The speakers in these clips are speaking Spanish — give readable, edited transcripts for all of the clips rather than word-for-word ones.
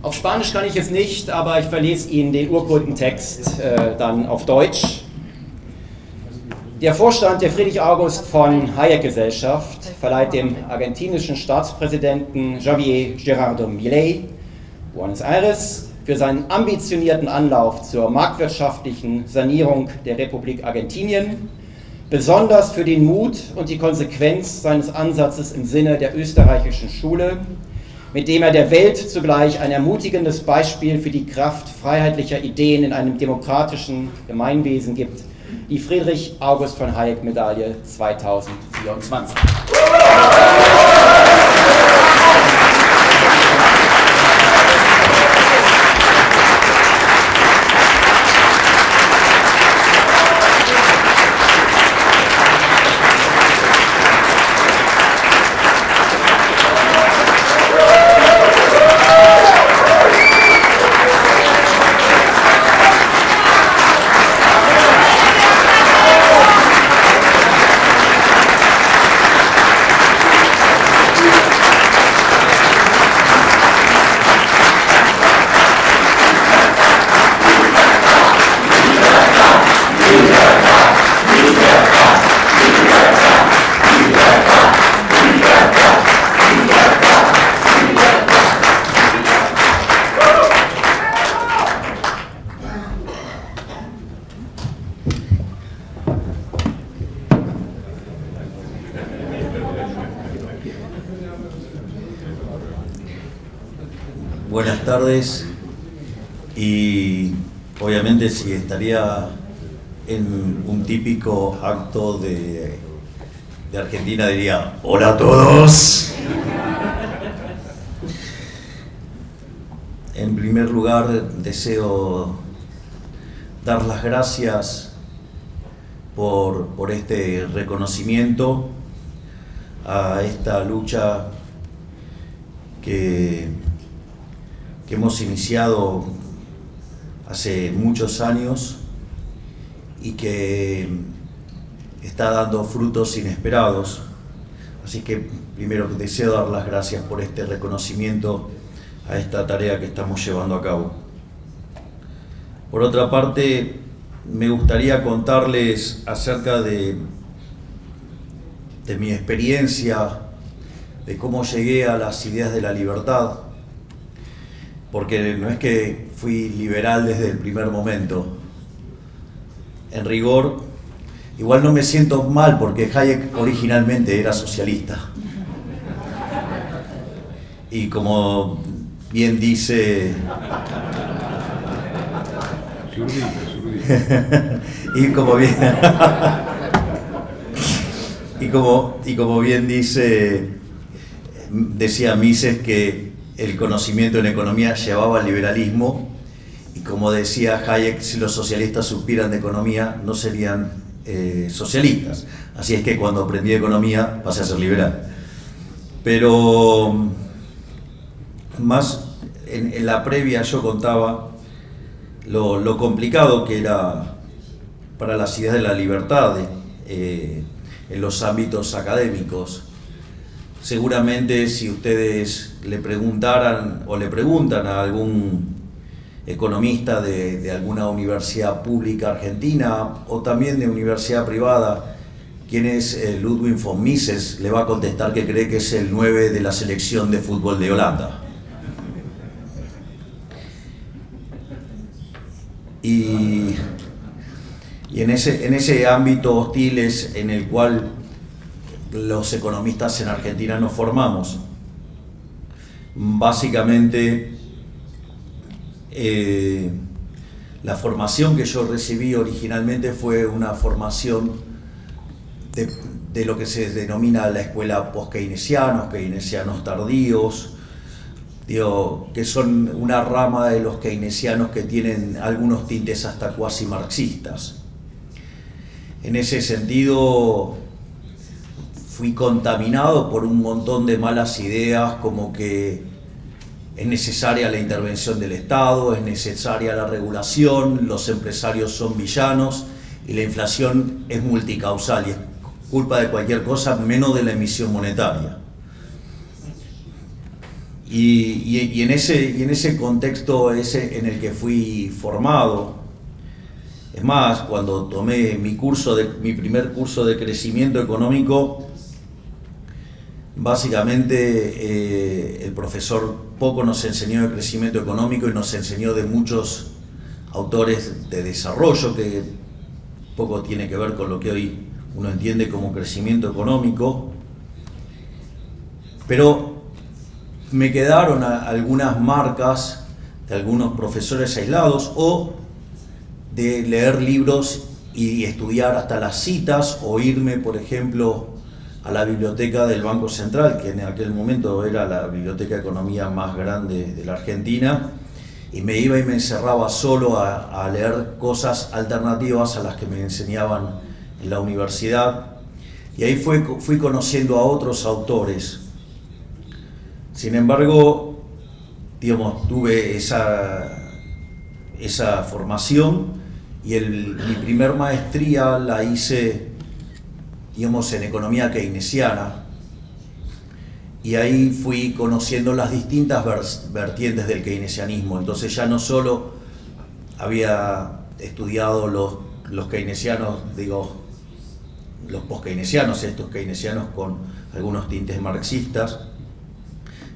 Auf Spanisch kann ich es nicht, aber ich verlese Ihnen den Urkundentext dann auf Deutsch. Der Vorstand der Friedrich-August-von-Hayek-Gesellschaft verleiht dem argentinischen Staatspräsidenten Javier Gerardo Milei Buenos Aires für seinen ambitionierten Anlauf zur marktwirtschaftlichen Sanierung der Republik Argentinien, besonders für den Mut und die Konsequenz seines Ansatzes im Sinne der österreichischen Schule, mit dem er der Welt zugleich ein ermutigendes Beispiel für die Kraft freiheitlicher Ideen in einem demokratischen Gemeinwesen gibt, die Friedrich-August-von-Hayek-Medaille 2024. Buenas tardes, y obviamente si estaría en un típico acto de Argentina diría hola a todos. En primer lugar deseo dar las gracias por este reconocimiento a esta lucha que hemos iniciado hace muchos años y que está dando frutos inesperados. Así que primero deseo dar las gracias por este reconocimiento a esta tarea que estamos llevando a cabo. Por otra parte, me gustaría contarles acerca de mi experiencia, de cómo llegué a las ideas de la libertad, porque no es que fui liberal desde el primer momento. En rigor, igual no me siento mal porque Hayek originalmente era socialista. Y como bien dice... y como bien decía Mises que el conocimiento en economía llevaba al liberalismo, y como decía Hayek, si los socialistas supieran de economía no serían socialistas. Así es que cuando aprendí economía pasé a ser liberal. Pero más en la previa yo contaba lo complicado que era para las ideas de la libertad en los ámbitos académicos. Seguramente si ustedes le preguntaran o le preguntan a algún economista de alguna universidad pública argentina o también de universidad privada quién es Ludwig von Mises, le va a contestar que cree que es el 9 de la selección de fútbol de Holanda. Y en ese ámbito hostil es en el cual los economistas en Argentina nos formamos. Básicamente, la formación que yo recibí originalmente fue una formación de lo que se denomina la escuela post-keynesianos, keynesianos tardíos, que son una rama de los keynesianos que tienen algunos tintes hasta cuasi marxistas. En ese sentido, fui contaminado por un montón de malas ideas, como que es necesaria la intervención del Estado, es necesaria la regulación, los empresarios son villanos y la inflación es multicausal y es culpa de cualquier cosa menos de la emisión monetaria. Y en ese contexto en el que fui formado, es más, cuando tomé mi primer curso de crecimiento económico, básicamente el profesor poco nos enseñó de crecimiento económico y nos enseñó de muchos autores de desarrollo, que poco tiene que ver con lo que hoy uno entiende como crecimiento económico, pero me quedaron algunas marcas de algunos profesores aislados, o de leer libros y estudiar hasta las citas, o irme, por ejemplo, a la biblioteca del Banco Central, que en aquel momento era la biblioteca de economía más grande de la Argentina, y me iba y me encerraba solo a leer cosas alternativas a las que me enseñaban en la universidad, y ahí fui conociendo a otros autores. Sin embargo, digamos, tuve esa formación, y mi primer maestría la hice, digamos, en economía keynesiana, y ahí fui conociendo las distintas vertientes del keynesianismo. Entonces ya no solo había estudiado los keynesianos, digo, los post-keynesianos, estos keynesianos con algunos tintes marxistas,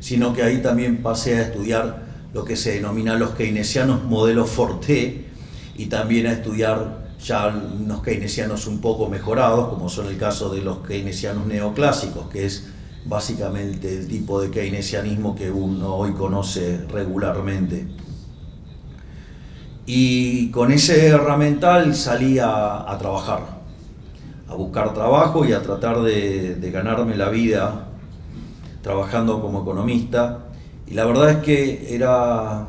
sino que ahí también pasé a estudiar lo que se denomina los keynesianos modelo Forté, y también a estudiar ya unos keynesianos un poco mejorados, como son el caso de los keynesianos neoclásicos, que es básicamente el tipo de keynesianismo que uno hoy conoce regularmente. Y con ese herramental salí a trabajar, a buscar trabajo y a tratar de ganarme la vida trabajando como economista, y la verdad es que era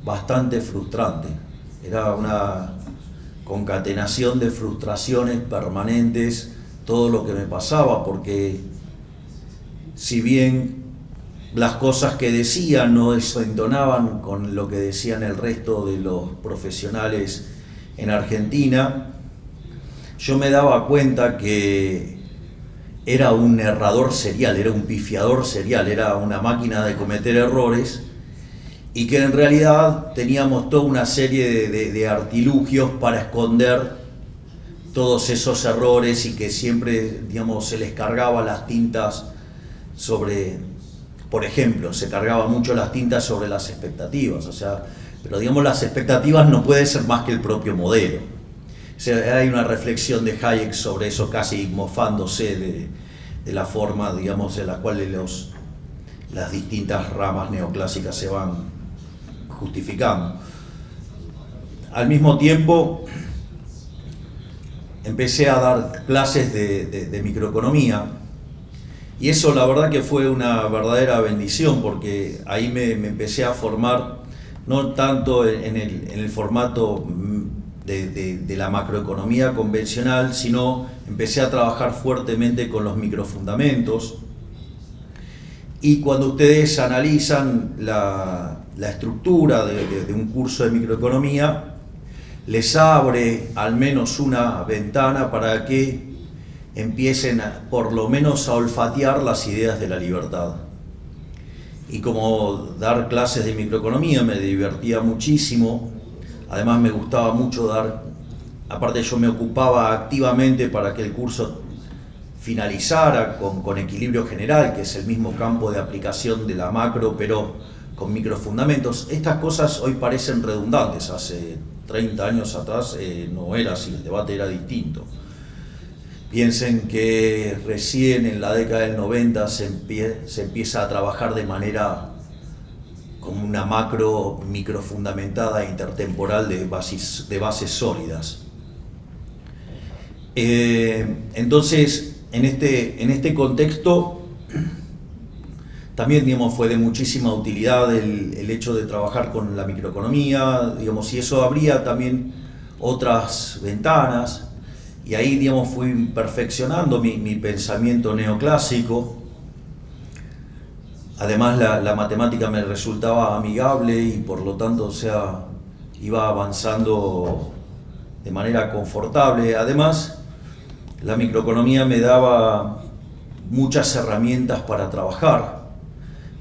bastante frustrante, era una concatenación de frustraciones permanentes todo lo que me pasaba, porque si bien las cosas que decían no entonaban con lo que decían el resto de los profesionales en Argentina, yo me daba cuenta que era un errador serial, era un pifiador serial, era una máquina de cometer errores, y que en realidad teníamos toda una serie de artilugios para esconder todos esos errores, y que siempre, digamos, se les cargaba las tintas sobre, por ejemplo, se cargaba mucho las tintas sobre las expectativas, o sea, pero digamos, las expectativas no pueden ser más que el propio modelo. O sea, hay una reflexión de Hayek sobre eso, casi mofándose de la forma, digamos, en la cual las distintas ramas neoclásicas se van justificando. Al mismo tiempo, empecé a dar clases de microeconomía, y eso la verdad que fue una verdadera bendición, porque ahí me empecé a formar, no tanto en el formato de la macroeconomía convencional, sino empecé a trabajar fuertemente con los microfundamentos. Y cuando ustedes analizan la estructura de un curso de microeconomía, les abre al menos una ventana para que empiecen por lo menos a olfatear las ideas de la libertad. Y como dar clases de microeconomía me divertía muchísimo, además me gustaba mucho dar, aparte yo me ocupaba activamente para que el curso finalizara con equilibrio general, que es el mismo campo de aplicación de la macro, pero con microfundamentos. Estas cosas hoy parecen redundantes, hace 30 años atrás no era así, el debate era distinto. Piensen que recién en la década del 90 se empieza a trabajar de manera como una macro microfundamentada intertemporal de bases sólidas. Entonces, en este contexto, también, digamos, fue de muchísima utilidad el hecho de trabajar con la microeconomía, digamos, y eso abría también otras ventanas, y ahí, digamos, fui perfeccionando mi pensamiento neoclásico. Además, la matemática me resultaba amigable y por lo tanto, o sea, iba avanzando de manera confortable. Además, la microeconomía me daba muchas herramientas para trabajar.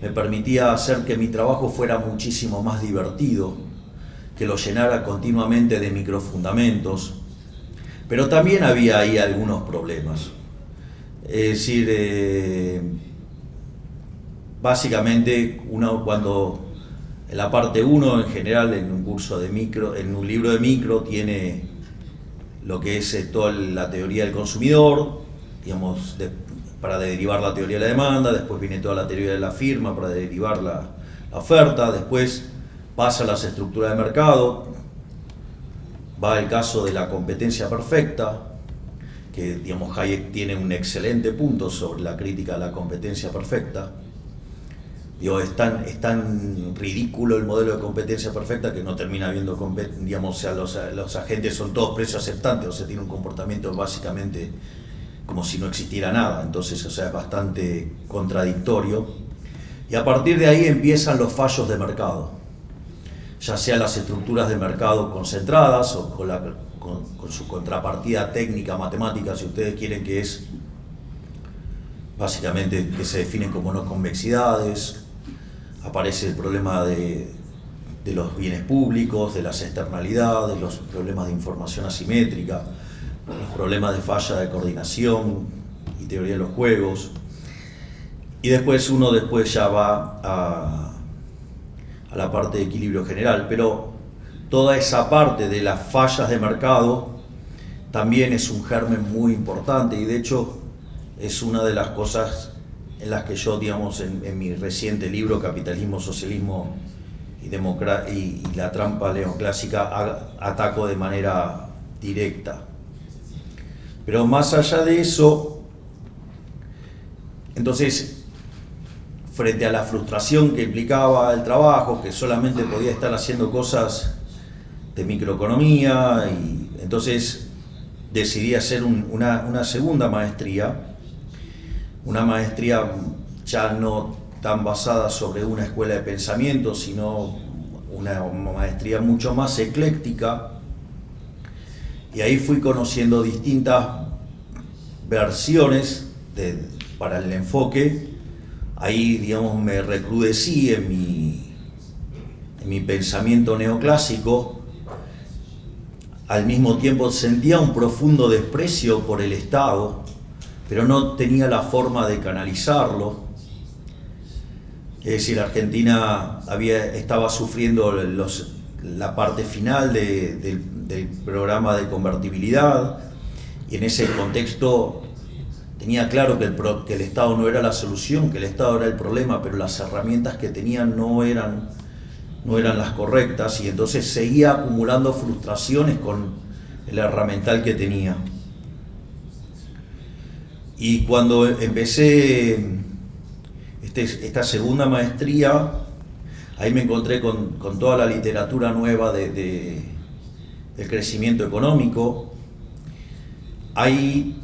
me permitía hacer que mi trabajo fuera muchísimo más divertido, que lo llenara continuamente de microfundamentos, pero también había ahí algunos problemas. Es decir, básicamente uno cuando en la parte 1 en general en un curso de micro, en un libro de micro tiene lo que es toda la teoría del consumidor, digamos, para derivar la teoría de la demanda, después viene toda la teoría de la firma para derivar la oferta, después pasa a las estructuras de mercado, va el caso de la competencia perfecta, que digamos Hayek tiene un excelente punto sobre la crítica a la competencia perfecta. Digo, es tan ridículo el modelo de competencia perfecta que no termina habiendo, digamos, o sea, los agentes son todos precios aceptantes, o sea, tiene un comportamiento básicamente como si no existiera nada, entonces, o sea, es bastante contradictorio. Y a partir de ahí empiezan los fallos de mercado, ya sea las estructuras de mercado concentradas o con su contrapartida técnica, matemática, si ustedes quieren, que es básicamente que se definen como no convexidades. Aparece el problema de los bienes públicos, de las externalidades, los problemas de información asimétrica, los problemas de falla de coordinación y teoría de los juegos. Y después ya va a la parte de equilibrio general, pero toda esa parte de las fallas de mercado también es un germen muy importante, y de hecho es una de las cosas en las que yo, digamos, en mi reciente libro Capitalismo, Socialismo y la trampa neoclásica ataco de manera directa. Pero más allá de eso, entonces, frente a la frustración que implicaba el trabajo, que solamente podía estar haciendo cosas de microeconomía, y entonces decidí hacer una segunda maestría, una maestría ya no tan basada sobre una escuela de pensamiento, sino una maestría mucho más ecléctica, y ahí fui conociendo distintas versiones para el enfoque. Ahí, digamos, me recrudecí en mi pensamiento neoclásico. Al mismo tiempo sentía un profundo desprecio por el Estado, pero no tenía la forma de canalizarlo. Es decir, Argentina estaba sufriendo la parte final del programa de convertibilidad, y en ese contexto tenía claro que el Estado no era la solución, que el Estado era el problema, pero las herramientas que tenían no eran las correctas, y entonces seguía acumulando frustraciones con el herramental que tenía. Y cuando empecé esta segunda maestría, ahí me encontré con toda la literatura nueva del crecimiento económico. Ahí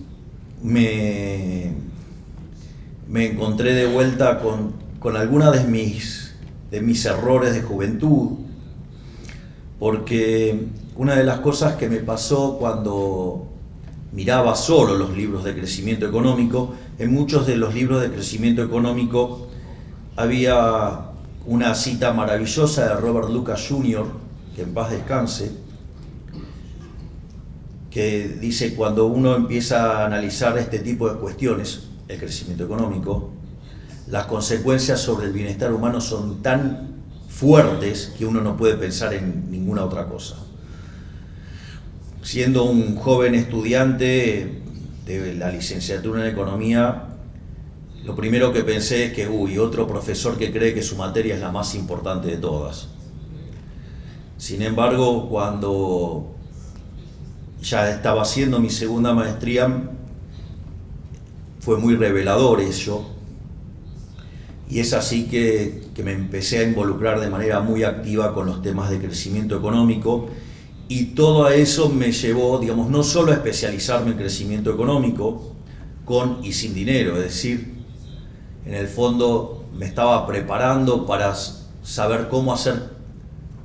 me encontré de vuelta con algunas de mis errores de juventud, porque una de las cosas que me pasó cuando miraba solo los libros de crecimiento económico, en muchos de los libros de crecimiento económico había una cita maravillosa de Robert Lucas Jr., que en paz descanse, que dice: cuando uno empieza a analizar este tipo de cuestiones, el crecimiento económico, las consecuencias sobre el bienestar humano son tan fuertes que uno no puede pensar en ninguna otra cosa. Siendo un joven estudiante de la licenciatura en Economía, lo primero que pensé es que, otro profesor que cree que su materia es la más importante de todas. Sin embargo, cuando ya estaba haciendo mi segunda maestría, fue muy revelador eso, y es así que me empecé a involucrar de manera muy activa con los temas de crecimiento económico, y todo eso me llevó, digamos, no solo a especializarme en crecimiento económico, con y sin dinero, es decir, en el fondo me estaba preparando para saber cómo hacer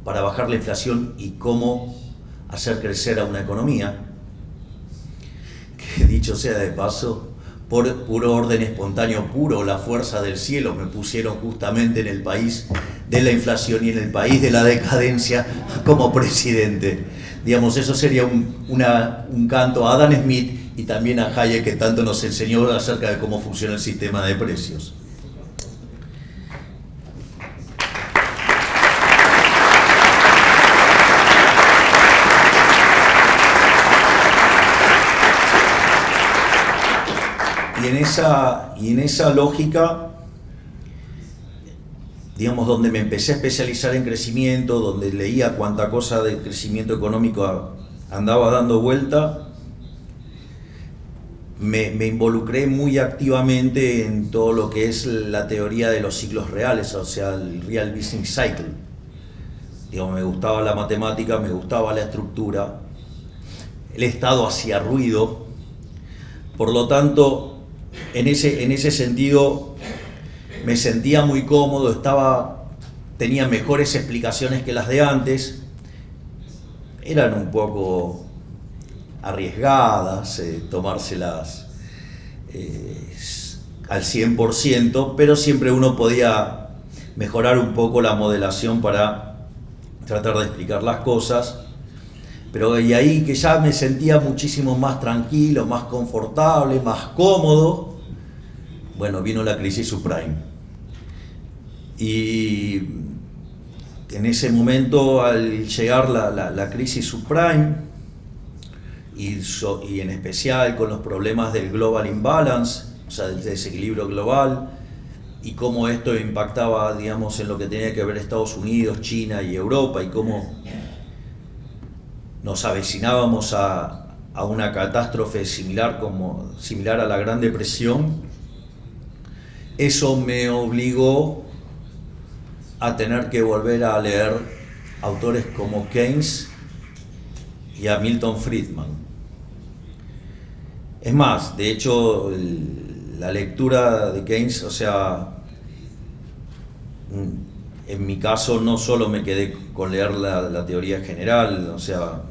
para bajar la inflación y cómo hacer crecer a una economía, que dicho sea de paso, por puro orden espontáneo puro, la fuerza del cielo, me pusieron justamente en el país de la inflación y en el país de la decadencia como presidente. Digamos, eso sería un canto a Adam Smith y también a Hayek, que tanto nos enseñó acerca de cómo funciona el sistema de precios. Y en esa lógica, digamos, donde me empecé a especializar en crecimiento, donde leía cuánta cosa de crecimiento económico andaba dando vuelta, me involucré muy activamente en todo lo que es la teoría de los ciclos reales, o sea, el Real Business Cycle. Digamos, me gustaba la matemática, me gustaba la estructura, el Estado hacía ruido, por lo tanto, en ese sentido me sentía muy cómodo, tenía mejores explicaciones que las de antes, eran un poco arriesgadas, tomárselas al 100%, pero siempre uno podía mejorar un poco la modelación para tratar de explicar las cosas. Pero y ahí que ya me sentía muchísimo más tranquilo, más confortable, más cómodo, bueno, vino la crisis subprime. Y en ese momento, al llegar la crisis subprime, y en especial con los problemas del global imbalance, o sea, del desequilibrio global, y cómo esto impactaba, digamos, en lo que tenía que ver Estados Unidos, China y Europa, y cómo nos avecinábamos a una catástrofe similar a la Gran Depresión, eso me obligó a tener que volver a leer autores como Keynes y a Milton Friedman. Es más, de hecho, la lectura de Keynes, o sea, en mi caso no solo me quedé con leer la teoría general, o sea,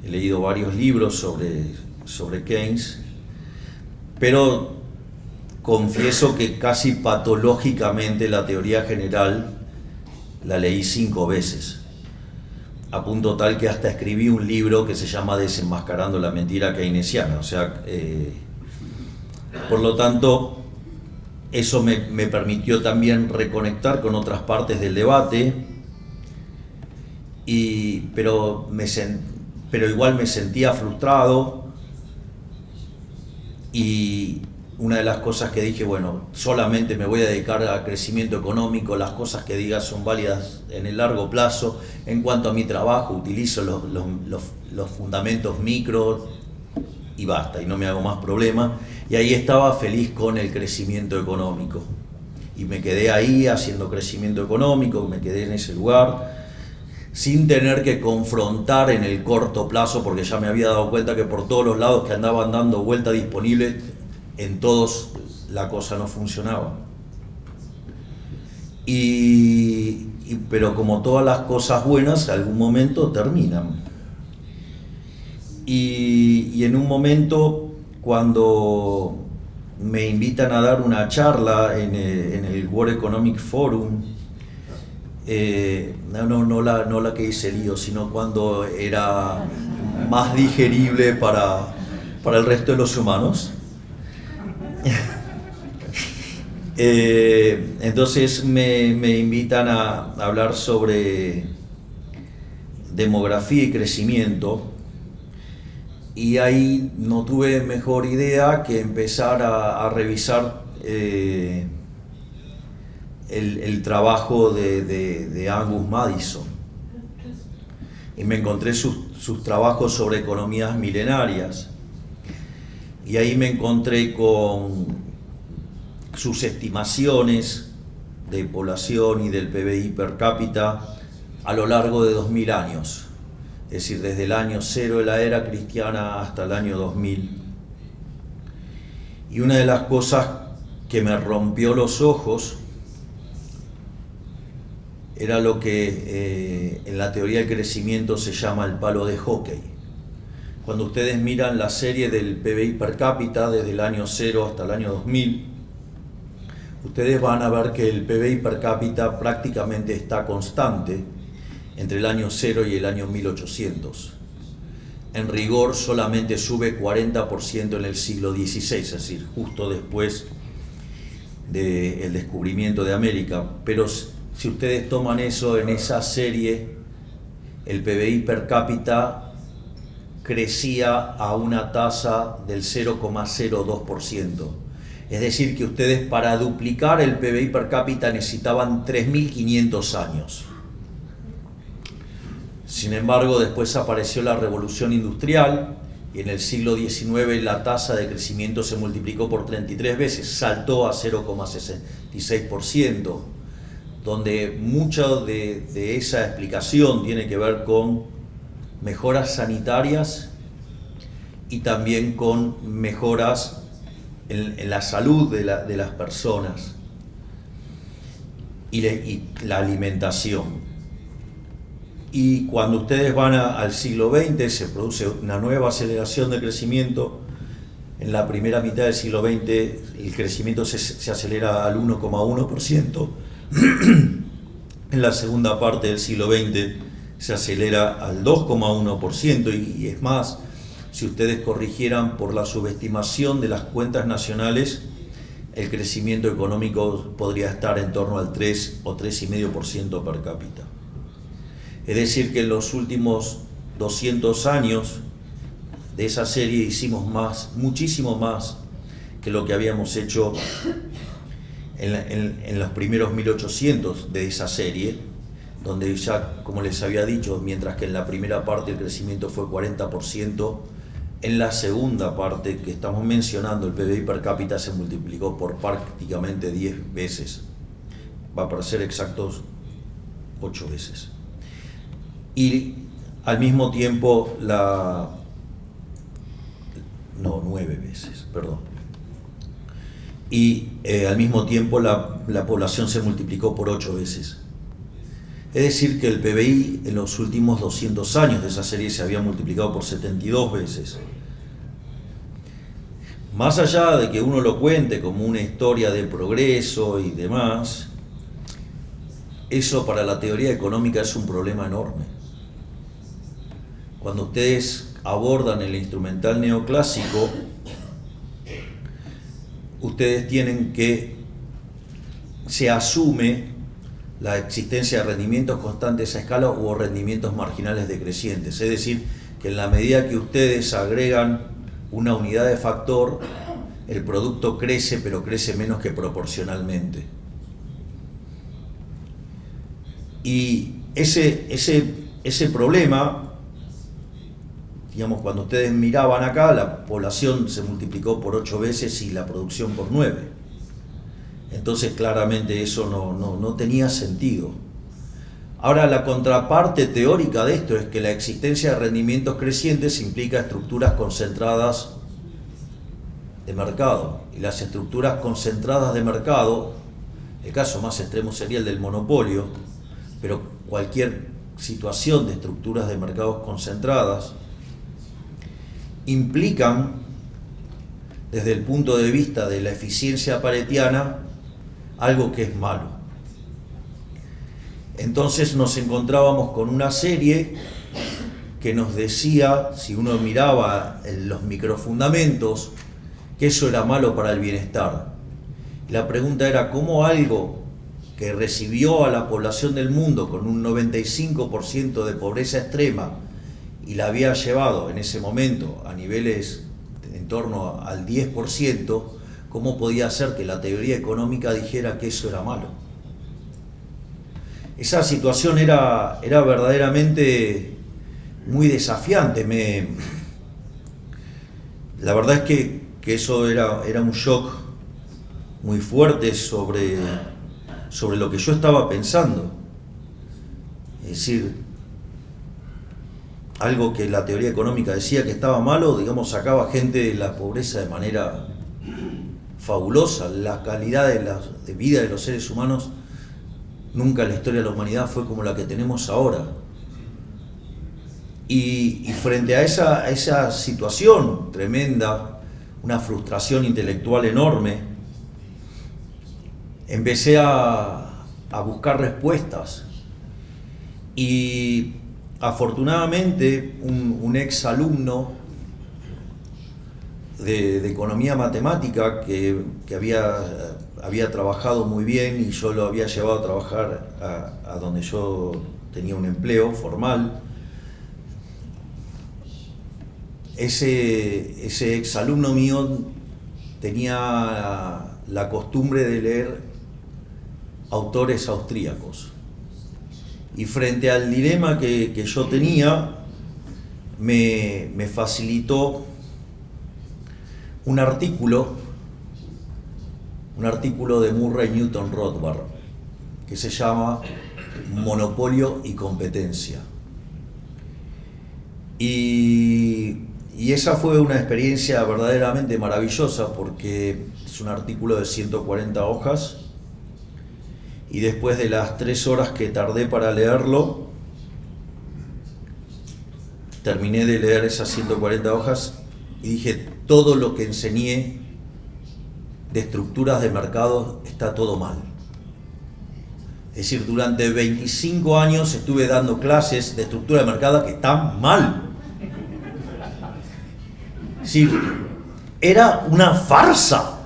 he leído varios libros sobre Keynes, pero confieso que casi patológicamente la teoría general la leí 5 veces, a punto tal que hasta escribí un libro que se llama Desenmascarando la mentira keynesiana. O sea, por lo tanto, eso me permitió también reconectar con otras partes del debate, pero igual me sentía frustrado, y una de las cosas que dije, bueno, solamente me voy a dedicar al crecimiento económico, las cosas que diga son válidas en el largo plazo. En cuanto a mi trabajo, utilizo los fundamentos micro y basta, y no me hago más problema. Y ahí estaba feliz con el crecimiento económico. Y me quedé ahí haciendo crecimiento económico, me quedé en ese lugar, sin tener que confrontar en el corto plazo, porque ya me había dado cuenta que por todos los lados que andaban dando vuelta disponible, en todos la cosa no funcionaba. Pero como todas las cosas buenas, en algún momento terminan. Y en un momento, cuando me invitan a dar una charla en el World Economic Forum, no la que hice lío, sino cuando era más digerible para el resto de los humanos. Entonces me invitan a hablar sobre demografía y crecimiento, y ahí no tuve mejor idea que empezar a revisar el trabajo de Angus Madison, y me encontré sus trabajos sobre economías milenarias, y ahí me encontré con sus estimaciones de población y del PBI per cápita a lo largo de 2000 años, es decir, desde el año 0 de la era cristiana hasta el año 2000. Y una de las cosas que me rompió los ojos era lo que en la teoría del crecimiento se llama el palo de hockey. cuando ustedes miran la serie del PBI per cápita desde el año 0 hasta el año 2000, ustedes van a ver que el PBI per cápita prácticamente está constante entre el año 0 y el año 1800. En rigor solamente sube 40% en el siglo XVI, es decir, justo después del descubrimiento de América. Pero si ustedes toman eso, en esa serie, el PBI per cápita crecía a una tasa del 0,02%. Es decir, que ustedes para duplicar el PBI per cápita necesitaban 3.500 años. Sin embargo, después apareció la Revolución Industrial y en el siglo XIX la tasa de crecimiento se multiplicó por 33 veces, saltó a 0,66%, donde mucho de esa explicación tiene que ver con mejoras sanitarias y también con mejoras en la salud de las personas y la alimentación. Y cuando ustedes van al siglo XX se produce una nueva aceleración de crecimiento. En la primera mitad del siglo XX el crecimiento se acelera al 1,1%. En la segunda parte del siglo XX se acelera al 2,1%, y es más, si ustedes corrigieran por la subestimación de las cuentas nacionales, el crecimiento económico podría estar en torno al 3 o 3,5% per cápita. Es decir, que en los últimos 200 años de esa serie hicimos muchísimo más que lo que habíamos hecho en los primeros 1800 de esa serie, donde ya, como les había dicho, mientras que en la primera parte el crecimiento fue 40%, en la segunda parte que estamos mencionando el PBI per cápita se multiplicó por prácticamente 10 veces, va para ser exactos 8 veces. Y al mismo tiempo 9 veces, perdón. Y al mismo tiempo la población se multiplicó por 8 veces. Es decir, que el PBI en los últimos 200 años de esa serie se había multiplicado por 72 veces. Más allá de que uno lo cuente como una historia de progreso y demás, eso para la teoría económica es un problema enorme. Cuando ustedes abordan el instrumental neoclásico, ustedes tienen que se asume la existencia de rendimientos constantes a escala o rendimientos marginales decrecientes. Es decir, que en la medida que ustedes agregan una unidad de factor, el producto crece, pero crece menos que proporcionalmente. Y ese problema, digamos, cuando ustedes miraban acá, la población se multiplicó por 8 veces y la producción por 9. Entonces claramente eso no tenía sentido. Ahora, la contraparte teórica de esto es que la existencia de rendimientos crecientes implica estructuras concentradas de mercado. Y las estructuras concentradas de mercado, el caso más extremo sería el del monopolio, pero cualquier situación de estructuras de mercados concentradas implican, desde el punto de vista de la eficiencia paretiana, algo que es malo. Entonces nos encontrábamos con una serie que nos decía, si uno miraba los microfundamentos, que eso era malo para el bienestar. La pregunta era cómo algo que recibió a la población del mundo con un 95% de pobreza extrema y la había llevado en ese momento a niveles en torno al 10%, ¿cómo podía ser que la teoría económica dijera que eso era malo? Esa situación era verdaderamente muy desafiante. La verdad es que eso era un shock muy fuerte sobre lo que yo estaba pensando. Es decir, algo que la teoría económica decía que estaba malo, digamos, sacaba gente de la pobreza de manera fabulosa. La calidad de vida de los seres humanos nunca en la historia de la humanidad fue como la que tenemos ahora. Y frente a esa situación tremenda, una frustración intelectual enorme, empecé a buscar respuestas. Y afortunadamente un ex alumno de economía matemática que había trabajado muy bien y yo lo había llevado a trabajar a donde yo tenía un empleo formal, ese exalumno mío tenía la costumbre de leer autores austríacos. Y frente al dilema que yo tenía, me facilitó un artículo de Murray Newton Rothbard que se llama Monopolio y Competencia. Y esa fue una experiencia verdaderamente maravillosa porque es un artículo de 140 hojas y después de las 3 horas que tardé para leerlo, terminé de leer esas 140 hojas y dije, todo lo que enseñé de estructuras de mercado está todo mal. Es decir, durante 25 años estuve dando clases de estructura de mercado que están mal. Es decir, era una farsa.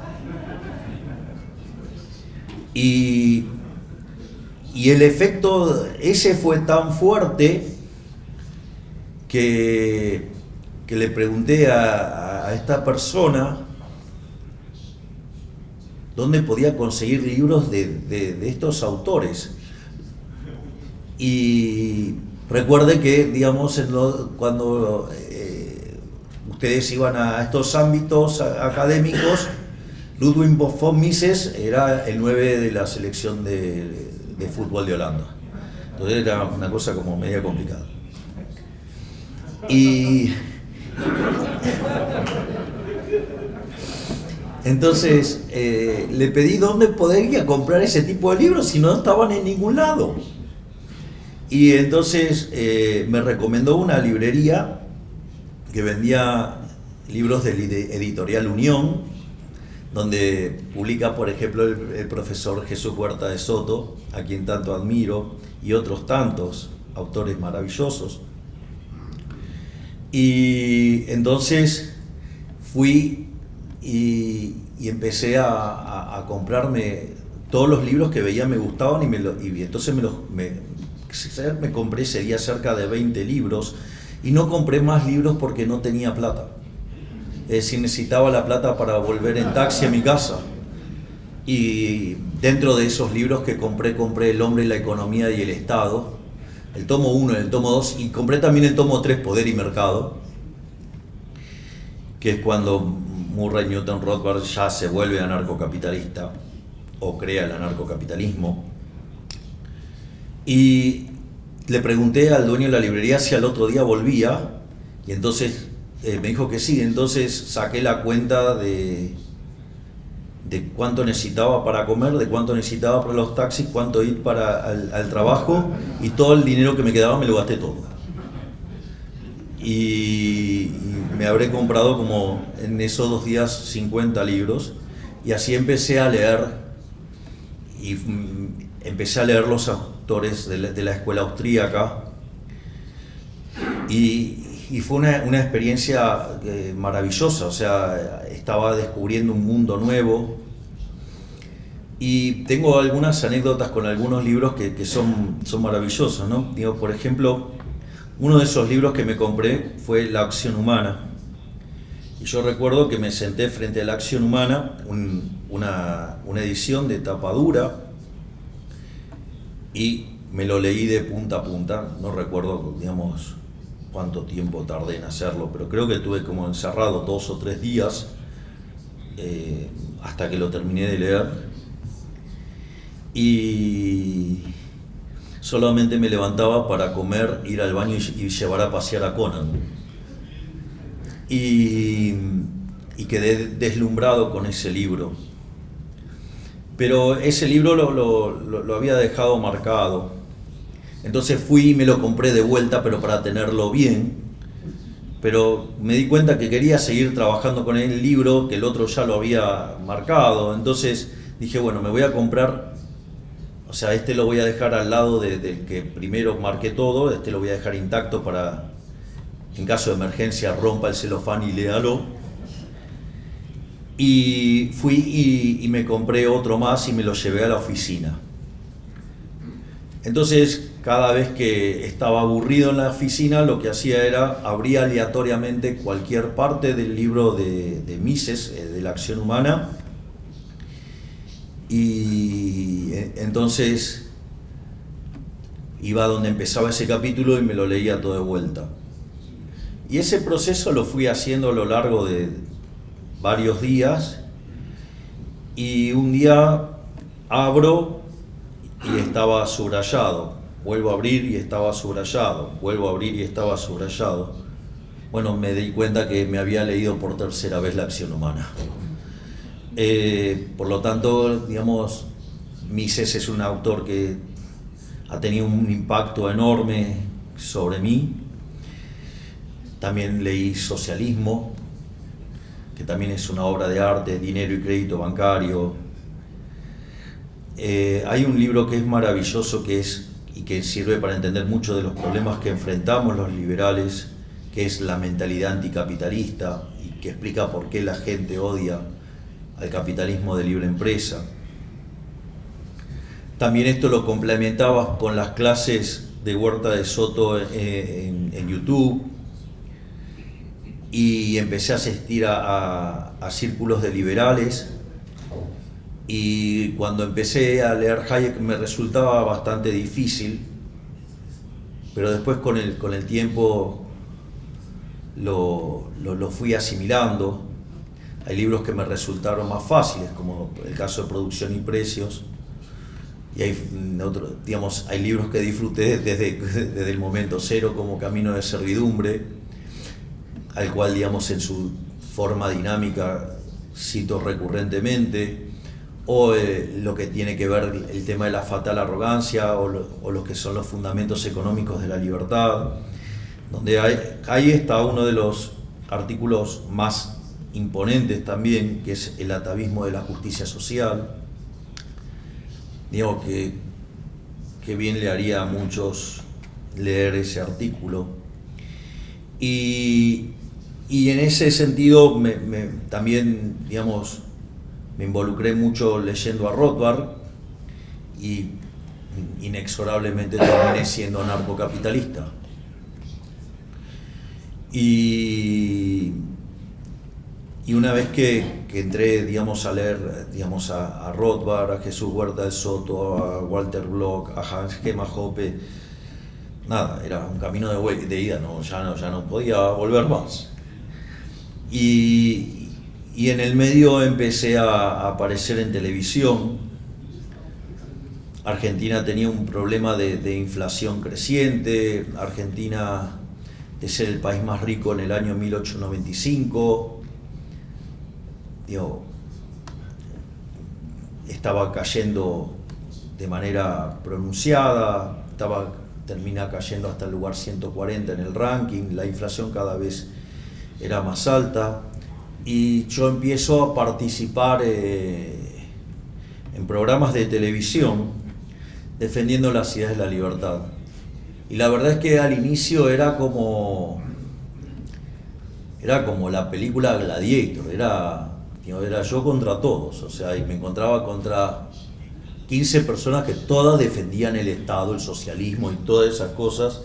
Y el efecto ese fue tan fuerte que le pregunté a esta persona dónde podía conseguir libros de estos autores. Y recuerde que, digamos, cuando ustedes iban a estos ámbitos académicos, Ludwig von Mises era el 9 de la selección de fútbol de Holanda. Entonces era una cosa como media complicada. Y entonces le pedí dónde podría comprar ese tipo de libros si no estaban en ningún lado. Y entonces me recomendó una librería que vendía libros de Editorial Unión, donde publica, por ejemplo, el profesor Jesús Huerta de Soto, a quien tanto admiro, y otros tantos autores maravillosos. Y entonces fui y empecé a comprarme todos los libros que veía me gustaban y entonces me compré ese día cerca de 20 libros y no compré más libros porque no tenía plata. Es decir, necesitaba la plata para volver en taxi a mi casa. Y dentro de esos libros que compré El hombre, la economía y el Estado, el tomo 1 y el tomo 2, y compré también el tomo 3, Poder y Mercado, que es cuando Murray Newton Rothbard ya se vuelve anarcocapitalista o crea el anarcocapitalismo. Y le pregunté al dueño de la librería si al otro día volvía, y entonces me dijo que sí. Entonces saqué la cuenta de cuánto necesitaba para comer, de cuánto necesitaba para los taxis, cuánto ir al trabajo, y todo el dinero que me quedaba me lo gasté todo. Y me habré comprado como en esos 2 días 50 libros, y así empecé a leer, y empecé a leer los autores de la escuela austríaca, y fue una experiencia maravillosa. O sea, estaba descubriendo un mundo nuevo, y tengo algunas anécdotas con algunos libros que son maravillosos, ¿no? Digo, por ejemplo, uno de esos libros que me compré fue La acción humana, y yo recuerdo que me senté frente a La acción humana, una edición de tapa dura, y me lo leí de punta a punta. No recuerdo, digamos, cuánto tiempo tardé en hacerlo, pero creo que estuve como encerrado 2 o 3 días hasta que lo terminé de leer, y solamente me levantaba para comer, ir al baño y llevar a pasear a Conan, y quedé deslumbrado con ese libro. Pero ese libro lo había dejado marcado. Entonces fui y me lo compré de vuelta, pero para tenerlo bien. Pero me di cuenta que quería seguir trabajando con el libro, que el otro ya lo había marcado. Entonces dije, bueno, me voy a comprar, o sea, este lo voy a dejar al lado del que primero marqué todo, este lo voy a dejar intacto para, en caso de emergencia, rompa el celofán y léalo. Y fui y me compré otro más y me lo llevé a la oficina. Entonces, cada vez que estaba aburrido en la oficina, lo que hacía era abría aleatoriamente cualquier parte del libro de Mises, de la acción humana, y entonces iba donde empezaba ese capítulo y me lo leía todo de vuelta. Y ese proceso lo fui haciendo a lo largo de varios días, y un día abro y estaba subrayado, vuelvo a abrir y estaba subrayado, vuelvo a abrir y estaba subrayado. Bueno, me di cuenta que me había leído por tercera vez La acción humana. Por lo tanto, digamos, Mises es un autor que ha tenido un impacto enorme sobre mí. También leí Socialismo, que también es una obra de arte, Dinero y crédito bancario. Hay un libro que es maravilloso y que sirve para entender mucho de los problemas que enfrentamos los liberales, que es La mentalidad anticapitalista, y que explica por qué la gente odia al capitalismo de libre empresa. También esto lo complementaba con las clases de Huerta de Soto en YouTube, y empecé a asistir a círculos de liberales. Y cuando empecé a leer Hayek me resultaba bastante difícil, pero después con el tiempo lo fui asimilando. Hay libros que me resultaron más fáciles, como el caso de Producción y Precios, y hay libros que disfruté desde el momento cero, como Camino de Servidumbre, al cual, digamos, en su forma dinámica cito recurrentemente, o lo que tiene que ver el tema de la fatal arrogancia, o lo que son los fundamentos económicos de la libertad, donde ahí está uno de los artículos más imponentes también, que es el atavismo de la justicia social. Digo que bien le haría a muchos leer ese artículo. Y en ese sentido también, digamos, me involucré mucho leyendo a Rothbard, y inexorablemente terminé siendo anarcocapitalista. Y una vez que entré, digamos, a leer, digamos, a Rothbard, a Jesús Huerta de Soto, a Walter Block, a Hans Gemma Hoppe, nada, era un camino de ida, ya no podía volver más. Y en el medio empecé a aparecer en televisión. Argentina tenía un problema de inflación creciente. Argentina, de ser el país más rico en el año 1895, estaba cayendo de manera pronunciada, termina cayendo hasta el lugar 140 en el ranking, la inflación cada vez era más alta. Y yo empiezo a participar en programas de televisión defendiendo las ideas de la libertad. Y la verdad es que al inicio era como la película Gladiator, era yo contra todos, o sea, y me encontraba contra 15 personas que todas defendían el Estado, el socialismo y todas esas cosas,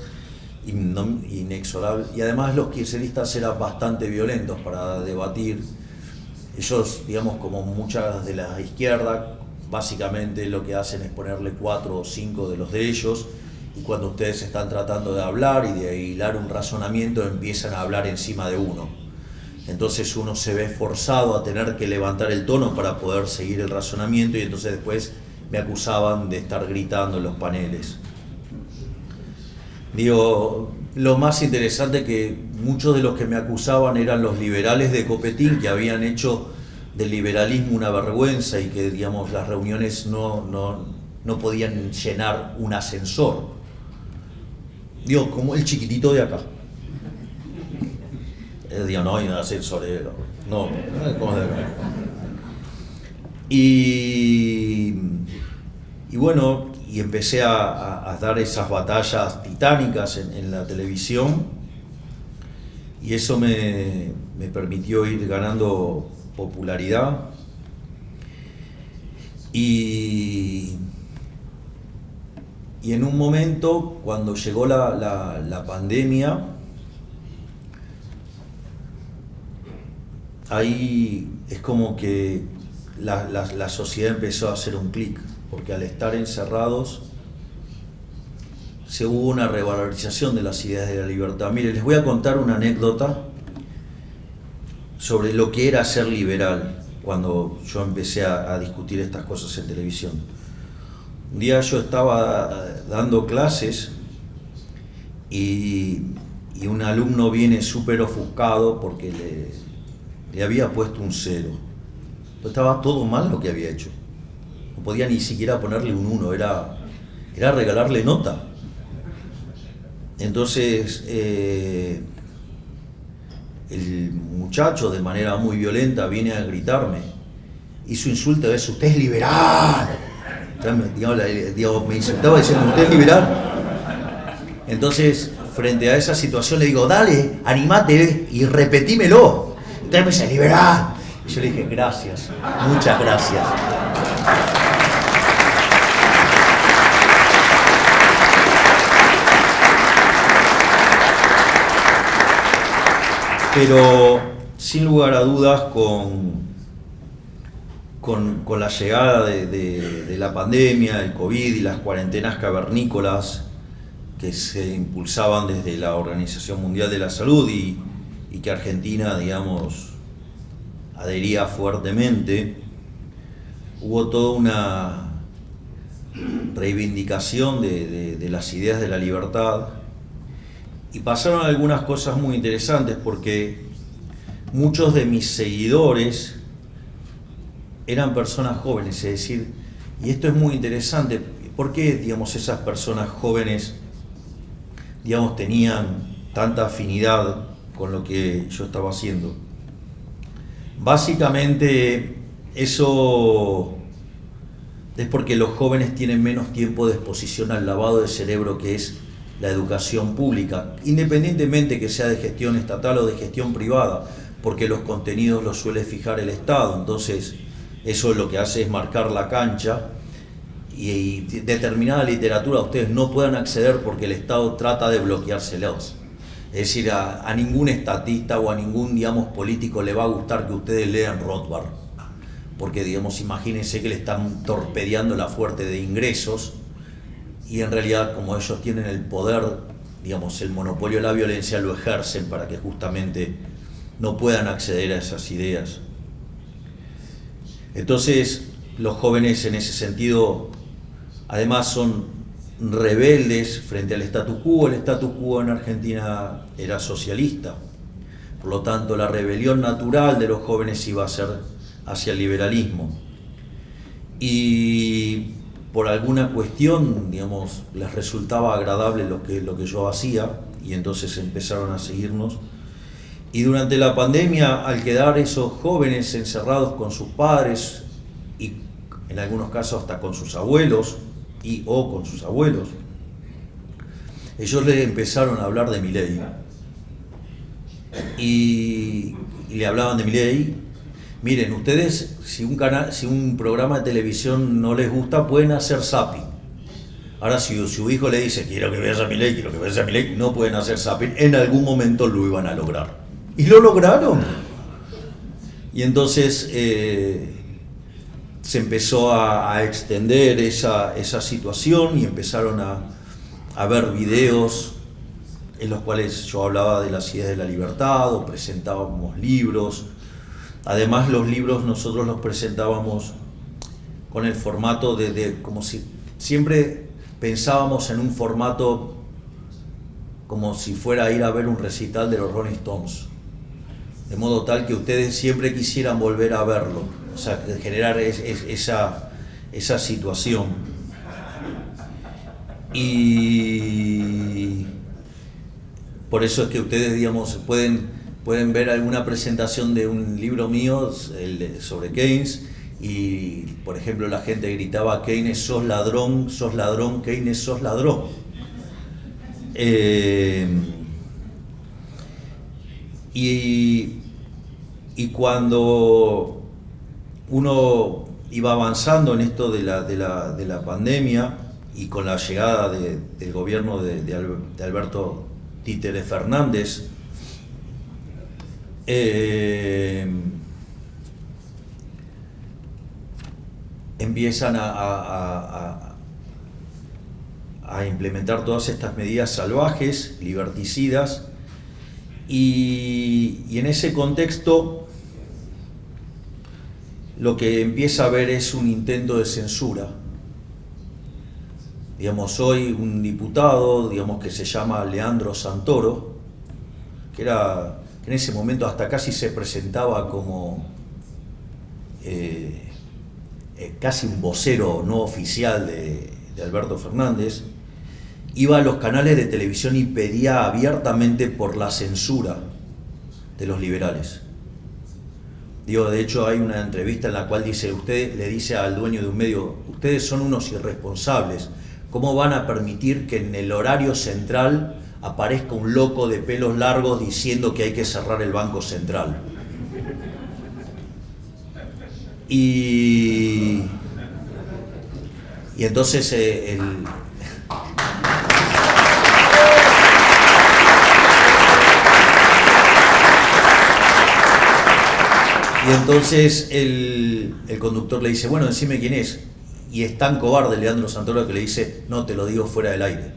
inexorable. Y además los kirchneristas eran bastante violentos para debatir. Ellos, digamos, como muchas de la izquierda, básicamente lo que hacen es ponerle 4 o 5 de los de ellos, y cuando ustedes están tratando de hablar y de hilar un razonamiento, empiezan a hablar encima de uno. Entonces uno se ve forzado a tener que levantar el tono para poder seguir el razonamiento, y entonces después me acusaban de estar gritando en los paneles. Lo más interesante es que muchos de los que me acusaban eran los liberales de Copetín, que habían hecho del liberalismo una vergüenza, y que, digamos, las reuniones no podían llenar un ascensor. Digo, como el chiquitito de acá. Digo, no, hay un ascensorero. No, como de acá. Y bueno, y empecé a dar esas batallas titánicas en la televisión, y eso me permitió ir ganando popularidad. Y en un momento, cuando llegó la pandemia, ahí es como que la sociedad empezó a hacer un clic, porque al estar encerrados hubo una revalorización de las ideas de la libertad. Mire, les voy a contar una anécdota sobre lo que era ser liberal cuando yo empecé a discutir estas cosas en televisión. Un día yo estaba dando clases y un alumno viene súper ofuscado porque le había puesto un 0. Pero estaba todo mal lo que había hecho. No podía ni siquiera ponerle un 1, era regalarle nota. Entonces el muchacho, de manera muy violenta, viene a gritarme, y su insulto es: usted es liberal. Me insultaba diciendo: usted es liberal. Entonces, frente a esa situación, le digo: dale, animate y repetímelo. Usted me dice: liberal. Y yo le dije: gracias, muchas gracias. Pero sin lugar a dudas, con la llegada de la pandemia, el COVID y las cuarentenas cavernícolas que se impulsaban desde la Organización Mundial de la Salud y que Argentina, digamos, adhería fuertemente, hubo toda una reivindicación de las ideas de la libertad. Y pasaron algunas cosas muy interesantes, porque muchos de mis seguidores eran personas jóvenes, es decir, y esto es muy interesante, ¿por qué, digamos, esas personas jóvenes, digamos, tenían tanta afinidad con lo que yo estaba haciendo? Básicamente eso es porque los jóvenes tienen menos tiempo de exposición al lavado de cerebro que es la educación pública, independientemente que sea de gestión estatal o de gestión privada, porque los contenidos los suele fijar el Estado. Entonces eso lo que hace es marcar la cancha, y determinada literatura ustedes no puedan acceder porque el Estado trata de bloqueárselos. Es decir, a ningún estatista o a ningún, digamos, político le va a gustar que ustedes lean Rothbard, porque, digamos, imagínense que le están torpedeando la fuente de ingresos, y en realidad, como ellos tienen el poder, digamos, el monopolio de la violencia, lo ejercen para que justamente no puedan acceder a esas ideas. Entonces, los jóvenes en ese sentido, además, son rebeldes frente al status quo. El status quo en Argentina era socialista, por lo tanto la rebelión natural de los jóvenes iba a ser hacia el liberalismo, y por alguna cuestión, digamos, les resultaba agradable lo que yo hacía, y entonces empezaron a seguirnos. Y durante la pandemia, al quedar esos jóvenes encerrados con sus padres, y en algunos casos hasta con sus abuelos, o con sus abuelos, ellos le empezaron a hablar de Milei, y le hablaban de Milei. Miren, ustedes, si un programa de televisión no les gusta, pueden hacer zapping. Ahora, si su hijo le dice: quiero que veas a Milei, quiero que veas a Milei, no pueden hacer zapping. En algún momento lo iban a lograr. Y lo lograron. Y entonces se empezó a extender esa situación, y empezaron a ver videos en los cuales yo hablaba de las ideas de la libertad, o presentábamos libros. Además, los libros nosotros los presentábamos con el formato como si siempre pensábamos en un formato como si fuera a ir a ver un recital de los Rolling Stones, de modo tal que ustedes siempre quisieran volver a verlo, o sea, generar esa situación. Y por eso es que ustedes, digamos, pueden ver alguna presentación de un libro mío sobre Keynes, y por ejemplo la gente gritaba: Keynes, sos ladrón, Keynes, sos ladrón. Y cuando uno iba avanzando en esto de la pandemia, y con la llegada del gobierno de Alberto Títere Fernández, empiezan a implementar todas estas medidas salvajes, liberticidas, y en ese contexto lo que empieza a haber es un intento de censura. Digamos, hoy un diputado, digamos, que se llama Leandro Santoro, que en ese momento hasta casi se presentaba como casi un vocero no oficial de Alberto Fernández, iba a los canales de televisión y pedía abiertamente por la censura de los liberales. De hecho hay una entrevista en la cual usted le dice al dueño de un medio: ustedes son unos irresponsables, ¿cómo van a permitir que en el horario central aparezca un loco de pelos largos diciendo que hay que cerrar el Banco Central? Y entonces el conductor le dice: bueno, decime quién es. Y es tan cobarde Leandro Santoro que le dice: no, te lo digo fuera del aire.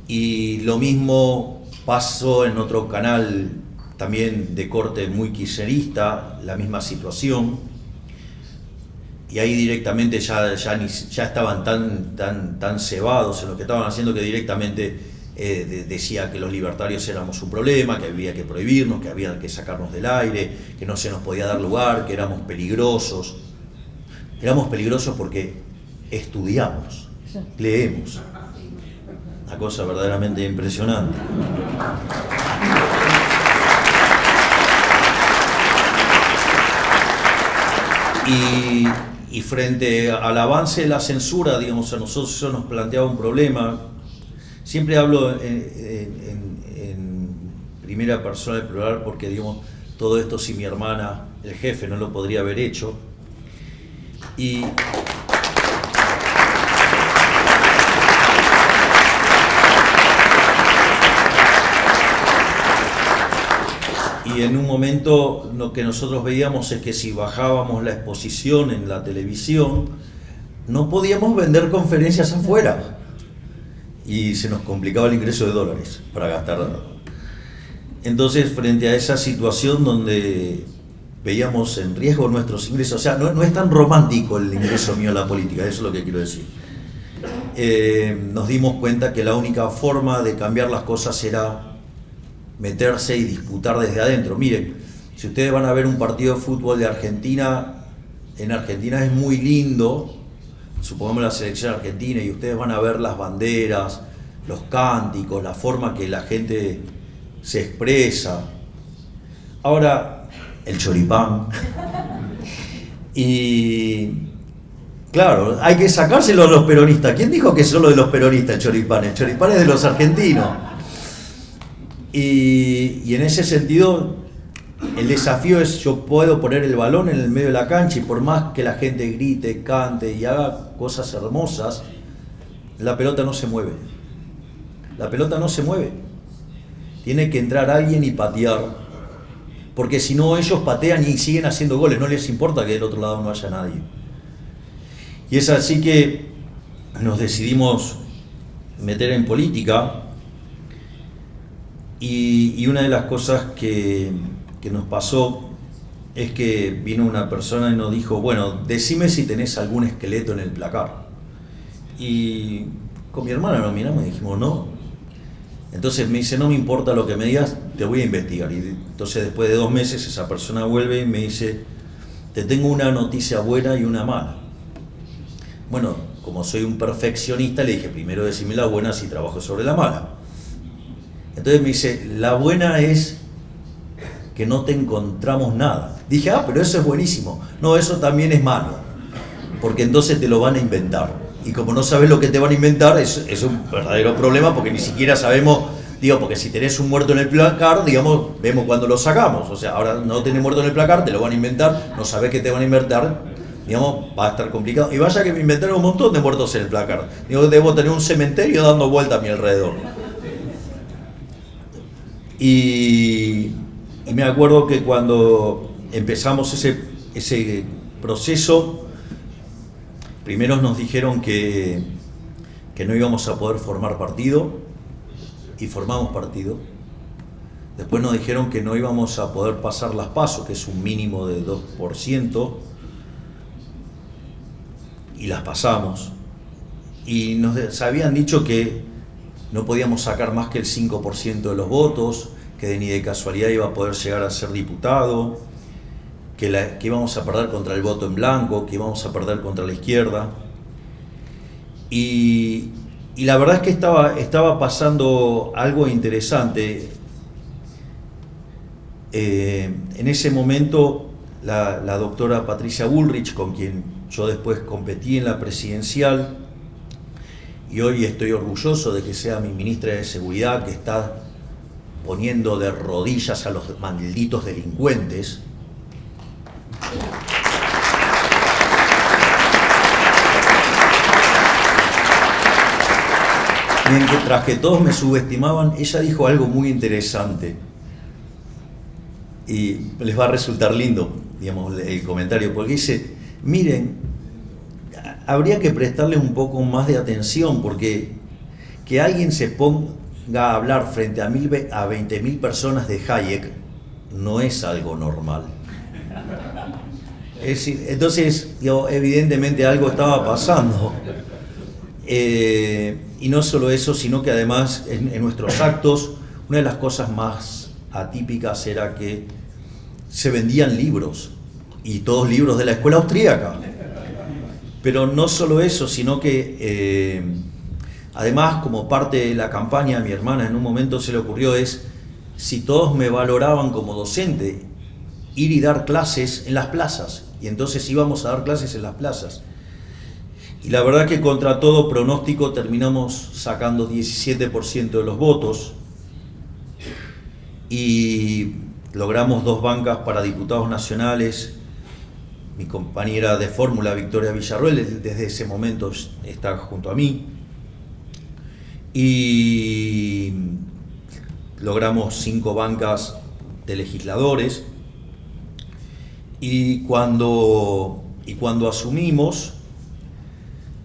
Y lo mismo pasó en otro canal también de corte muy kirchnerista, la misma situación. Y ahí directamente ya estaban tan cebados en lo que estaban haciendo, que directamente decía que los libertarios éramos un problema, que había que prohibirnos, que había que sacarnos del aire, que no se nos podía dar lugar, que éramos peligrosos. Éramos peligrosos porque estudiamos, leemos. Una cosa verdaderamente impresionante. Y frente al avance de la censura, digamos, a nosotros eso nos planteaba un problema. Siempre hablo en primera persona del plural porque, digamos, todo esto sin mi hermana, el jefe, no lo podría haber hecho. Y en un momento lo que nosotros veíamos es que si bajábamos la exposición en la televisión, no podíamos vender conferencias afuera y se nos complicaba el ingreso de dólares para gastar. Entonces, frente a esa situación donde veíamos en riesgo nuestros ingresos, o sea, no es tan romántico el ingreso mío a la política, eso es lo que quiero decir. Nos dimos cuenta que la única forma de cambiar las cosas era meterse y disputar desde adentro. Miren, si ustedes van a ver un partido de fútbol de Argentina, en Argentina es muy lindo, supongamos la selección argentina, y ustedes van a ver las banderas, los cánticos, la forma que la gente se expresa. Ahora, el choripán. Y claro, hay que sacárselo a los peronistas. ¿Quién dijo que es solo de los peronistas el choripán? El choripán es de los argentinos. Y en ese sentido, el desafío es: yo puedo poner el balón en el medio de la cancha y por más que la gente grite, cante y haga cosas hermosas, la pelota no se mueve. La pelota no se mueve. Tiene que entrar alguien y patear, porque si no ellos patean y siguen haciendo goles, no les importa que del otro lado no haya nadie. Y es así que nos decidimos meter en política. Y una de las cosas que nos pasó es que vino una persona y nos dijo: bueno, decime si tenés algún esqueleto en el placar. Y con mi hermana nos miramos y dijimos: no. Entonces me dice: no me importa lo que me digas, te voy a investigar. Y entonces después de 2 meses esa persona vuelve y me dice: te tengo una noticia buena y una mala. Bueno, como soy un perfeccionista, le dije: primero decime la buena si trabajo sobre la mala. Entonces me dice, la buena es que no te encontramos nada. Dije, pero eso es buenísimo. No, eso también es malo, porque entonces te lo van a inventar. Y como no sabes lo que te van a inventar, es un verdadero problema, porque ni siquiera sabemos, porque si tenés un muerto en el placar, vemos cuándo lo sacamos. O sea, ahora no tenés muerto en el placar, te lo van a inventar, no sabés qué te van a inventar, va a estar complicado. Y vaya que me inventaron un montón de muertos en el placar. Debo tener un cementerio dando vuelta a mi alrededor. Y me acuerdo que cuando empezamos ese proceso, primero nos dijeron que no íbamos a poder formar partido, y formamos partido. Después nos dijeron que no íbamos a poder pasar las PASO, que es un mínimo de 2%, y las pasamos. Y nos habían dicho que no podíamos sacar más que el 5% de los votos, que ni de casualidad iba a poder llegar a ser diputado, que íbamos a perder contra el voto en blanco, que íbamos a perder contra la izquierda. Y la verdad es que estaba pasando algo interesante. En ese momento la doctora Patricia Bullrich, con quien yo después competí en la presidencial, y hoy estoy orgulloso de que sea mi ministra de Seguridad, que está poniendo de rodillas a los malditos delincuentes. Mientras que todos me subestimaban, ella dijo algo muy interesante. Y les va a resultar lindo, el comentario, porque dice, miren, habría que prestarle un poco más de atención, porque que alguien se ponga a hablar frente a 20.000 personas de Hayek no es algo normal. Es decir, entonces, evidentemente algo estaba pasando. Y no solo eso, sino que además en nuestros actos, una de las cosas más atípicas era que se vendían libros, y todos libros de la escuela austríaca. Pero no solo eso, sino que además, como parte de la campaña, a mi hermana en un momento se le ocurrió si todos me valoraban como docente, ir y dar clases en las plazas. Y entonces íbamos a dar clases en las plazas. Y la verdad que contra todo pronóstico terminamos sacando 17% de los votos y logramos 2 bancas para diputados nacionales. Mi compañera de fórmula, Victoria Villarroel, desde ese momento está junto a mí. Y logramos 5 bancas de legisladores. Y cuando asumimos,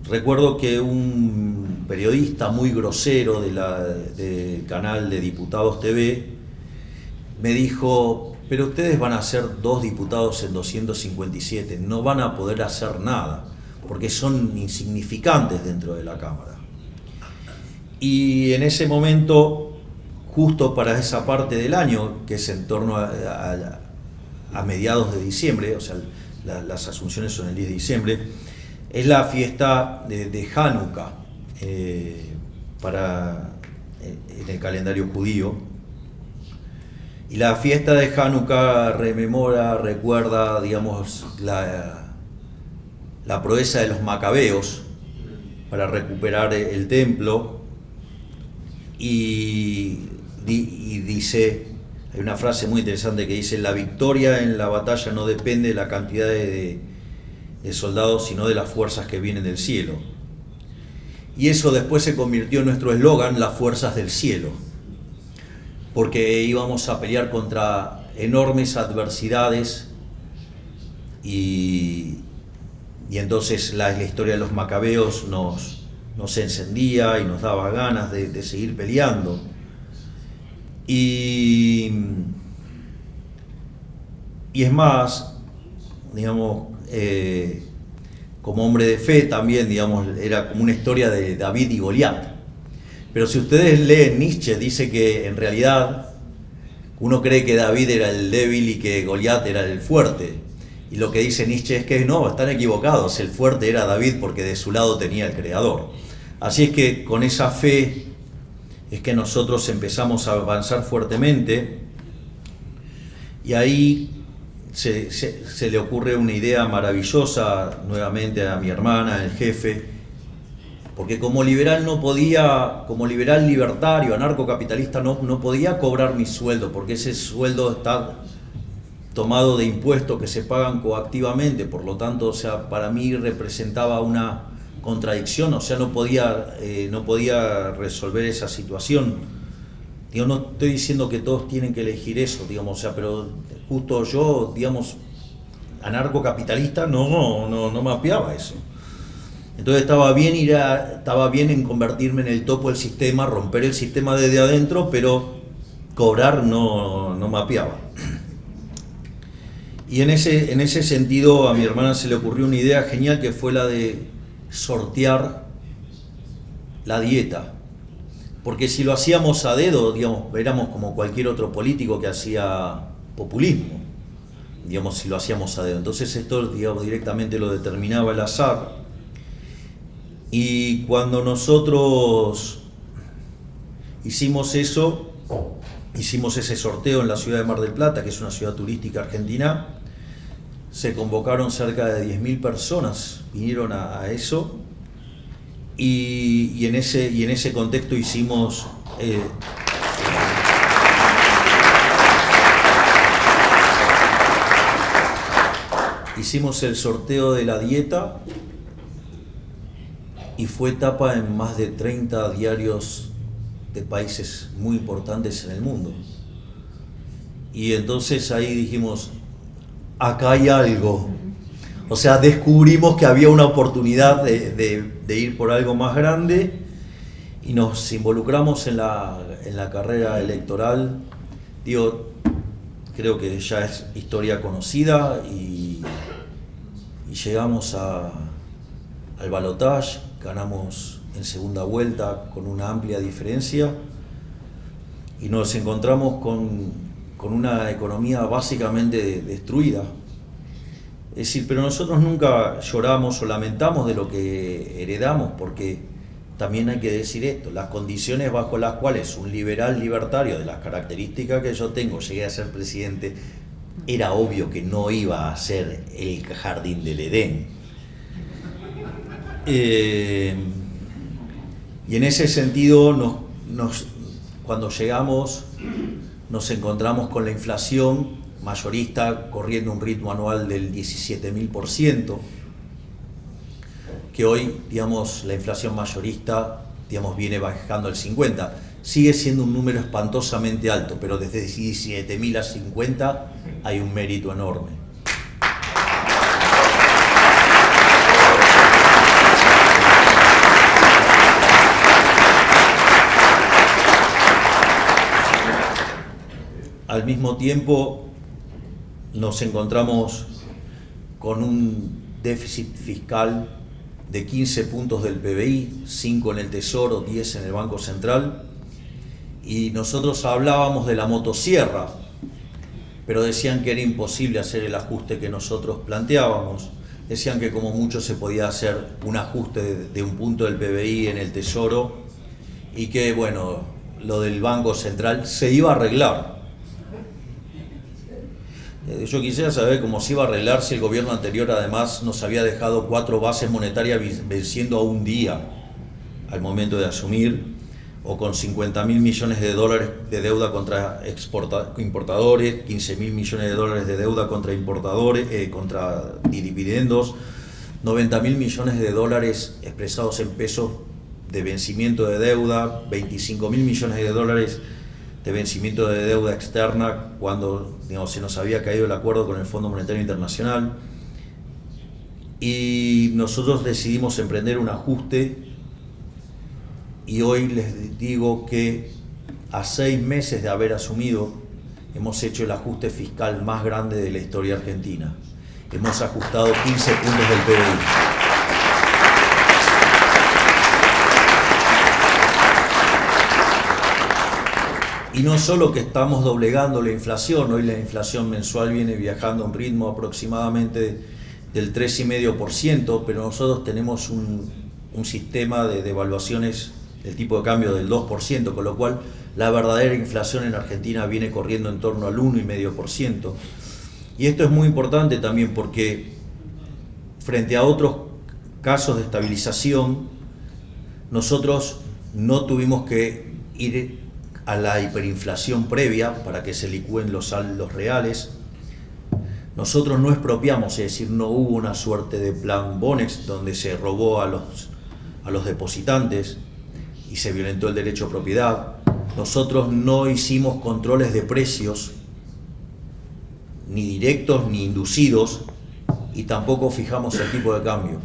recuerdo que un periodista muy grosero del canal de Diputados TV me dijo, pero ustedes van a ser 2 diputados en 257, no van a poder hacer nada, porque son insignificantes dentro de la Cámara. Y en ese momento, justo para esa parte del año, que es en torno a mediados de diciembre, o sea, las asunciones son el 10 de diciembre, es la fiesta de Hanukkah en el calendario judío. Y la fiesta de Hanukkah recuerda, la proeza de los macabeos para recuperar el templo. Y dice, hay una frase muy interesante que dice, la victoria en la batalla no depende de la cantidad de soldados, sino de las fuerzas que vienen del cielo. Y eso después se convirtió en nuestro eslogan, las fuerzas del cielo, porque íbamos a pelear contra enormes adversidades y entonces la historia de los macabeos nos encendía y nos daba ganas de seguir peleando. Y es más, como hombre de fe también, era como una historia de David y Goliat. Pero si ustedes leen Nietzsche, dice que en realidad uno cree que David era el débil y que Goliat era el fuerte. Y lo que dice Nietzsche es que no, están equivocados, el fuerte era David porque de su lado tenía el Creador. Así es que con esa fe es que nosotros empezamos a avanzar fuertemente y ahí se le ocurre una idea maravillosa nuevamente a mi hermana, el jefe, porque como liberal no podía, como liberal libertario, anarcocapitalista, no podía cobrar mi sueldo, porque ese sueldo está tomado de impuestos que se pagan coactivamente, por lo tanto, o sea, para mí representaba una contradicción, o sea, no podía resolver esa situación. Digo, no estoy diciendo que todos tienen que elegir eso, digamos, o sea, pero justo yo, digamos, anarcocapitalista no mapeaba eso. Entonces estaba bien en convertirme en el topo del sistema, romper el sistema desde adentro, pero cobrar no mapeaba. Y en ese sentido a mi hermana se le ocurrió una idea genial que fue la de sortear la dieta. Porque si lo hacíamos a dedo, digamos, éramos como cualquier otro político que hacía populismo, digamos, si lo hacíamos a dedo. Entonces esto, digamos, directamente lo determinaba el azar. Y cuando nosotros hicimos eso, hicimos ese sorteo en la ciudad de Mar del Plata, que es una ciudad turística argentina, se convocaron cerca de 10.000 personas, vinieron a eso, y en ese contexto hicimos el sorteo de la dieta y fue tapa en más de 30 diarios de países muy importantes en el mundo. Y entonces ahí dijimos, acá hay algo. O sea, descubrimos que había una oportunidad de ir por algo más grande y nos involucramos en la carrera electoral. Digo, creo que ya es historia conocida y llegamos al balotaje, ganamos en segunda vuelta con una amplia diferencia y nos encontramos con una economía básicamente destruida. Es decir, pero nosotros nunca lloramos o lamentamos de lo que heredamos, porque también hay que decir esto, las condiciones bajo las cuales un liberal libertario de las características que yo tengo llegué a ser presidente, era obvio que no iba a ser el jardín del Edén. Y en ese sentido, cuando llegamos, nos encontramos con la inflación mayorista corriendo un ritmo anual del 17.000%, que hoy, digamos, la inflación mayorista, digamos, viene bajando al 50%. Sigue siendo un número espantosamente alto, pero desde 17.000 a 50 hay un mérito enorme. Al mismo tiempo, nos encontramos con un déficit fiscal de 15 puntos del PBI, 5 en el Tesoro, 10 en el Banco Central, y nosotros hablábamos de la motosierra, pero decían que era imposible hacer el ajuste que nosotros planteábamos. Decían que como mucho se podía hacer un ajuste de un punto del PBI en el Tesoro y que, bueno, lo del Banco Central se iba a arreglar. Yo quisiera saber cómo se iba a arreglar si el gobierno anterior además nos había dejado 4 bases monetarias venciendo a un día al momento de asumir, o con 50.000 millones de dólares de deuda contra importadores, 15.000 millones de dólares de deuda contra importadores, contra dividendos, 90.000 millones de dólares expresados en pesos de vencimiento de deuda, 25.000 millones de dólares de vencimiento de deuda externa cuando, digamos, se nos había caído el acuerdo con el Fondo Monetario Internacional, y nosotros decidimos emprender un ajuste, y hoy les digo que a 6 meses de haber asumido hemos hecho el ajuste fiscal más grande de la historia argentina. Hemos ajustado 15 puntos del PBI. Y no solo que estamos doblegando la inflación, hoy la inflación mensual viene viajando a un ritmo aproximadamente del 3,5%, pero nosotros tenemos un sistema de devaluaciones el tipo de cambio del 2%, con lo cual la verdadera inflación en Argentina viene corriendo en torno al 1,5%. Y esto es muy importante también porque frente a otros casos de estabilización, nosotros no tuvimos que ir a la hiperinflación previa para que se licúen los saldos reales. Nosotros no expropiamos, es decir, no hubo una suerte de plan Bonex donde se robó a los depositantes y se violentó el derecho a propiedad. Nosotros no hicimos controles de precios, ni directos ni inducidos, y tampoco fijamos el tipo de cambio.